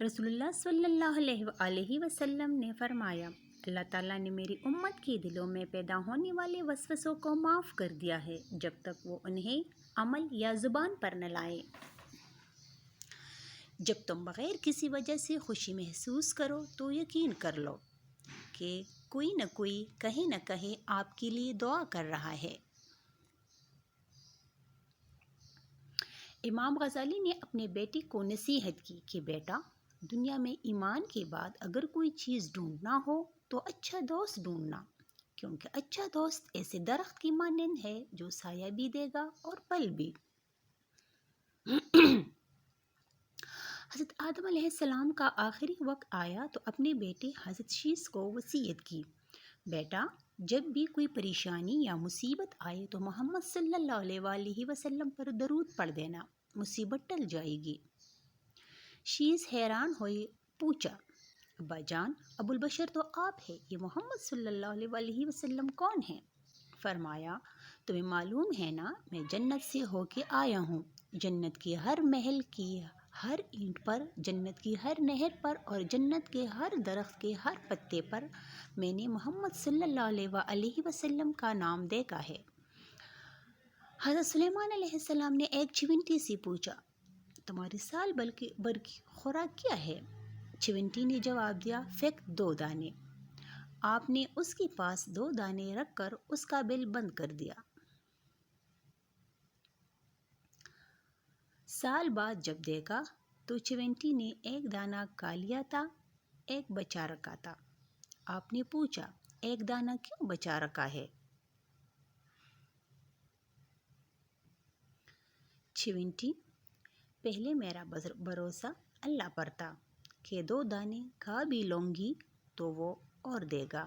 رسول اللہ صلی اللہ علیہ وآلہ وسلم نے فرمایا، اللہ تعالیٰ نے میری امت کے دلوں میں پیدا ہونے والے وسوسوں کو معاف کر دیا ہے جب تک وہ انہیں عمل یا زبان پر نہ لائے۔ جب تم بغیر کسی وجہ سے خوشی محسوس کرو تو یقین کر لو کہ کوئی نہ کوئی کہیں نہ کہیں آپ کے لیے دعا کر رہا ہے۔ امام غزالی نے اپنے بیٹے کو نصیحت کی کہ بیٹا، دنیا میں ایمان کے بعد اگر کوئی چیز ڈھونڈنا ہو تو اچھا دوست ڈھونڈنا، کیونکہ اچھا دوست ایسے درخت کی مانند ہے جو سایہ بھی دے گا اور پھل بھی۔ حضرت آدم علیہ السلام کا آخری وقت آیا تو اپنے بیٹے حضرت شیث کو وصیت کی، بیٹا، جب بھی کوئی پریشانی یا مصیبت آئے تو محمد صلی اللہ علیہ وآلہ وسلم پر درود پڑھ دینا، مصیبت ٹل جائے گی۔ شیث حیران ہوئے، پوچھا، ابا جان، ابو البشر تو آپ ہے، یہ محمد صلی اللہ علیہ وآلہ وسلم کون ہیں؟ فرمایا، تمہیں معلوم ہے نا، میں جنت سے ہو کے آیا ہوں، جنت کے ہر محل کی ہر اینٹ پر، جنت کی ہر نہر پر اور جنت کے ہر درخت کے ہر پتے پر میں نے محمد صلی اللہ علیہ وآلہ وسلم کا نام دیکھا ہے۔ حضرت سلیمان علیہ السلام نے ایک چیونٹی سے پوچھا، تمہاری سال بھر کی خوراک کیا ہے؟ چیونٹی نے جواب دیا، فقط 2 دانے۔ آپ نے اس کے پاس 2 دانے رکھ کر اس کا بل بند کر دیا۔ سال بعد جب دیکھا تو چیونٹی نے 1 دانہ کھا لیا تھا، 1 بچا رکھا تھا۔ آپ نے پوچھا، 1 دانہ کیوں بچا رکھا ہے؟ چیونٹی، پہلے میرا بھروسہ اللہ پر تھا کہ 2 دانے کھا بھی لوں گی تو وہ اور دے گا،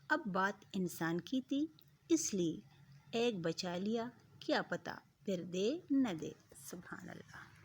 اب بات انسان کی تھی اس لیے 1 بچا لیا، کیا پتہ پھر دے نہ دے۔ سبحان اللہ۔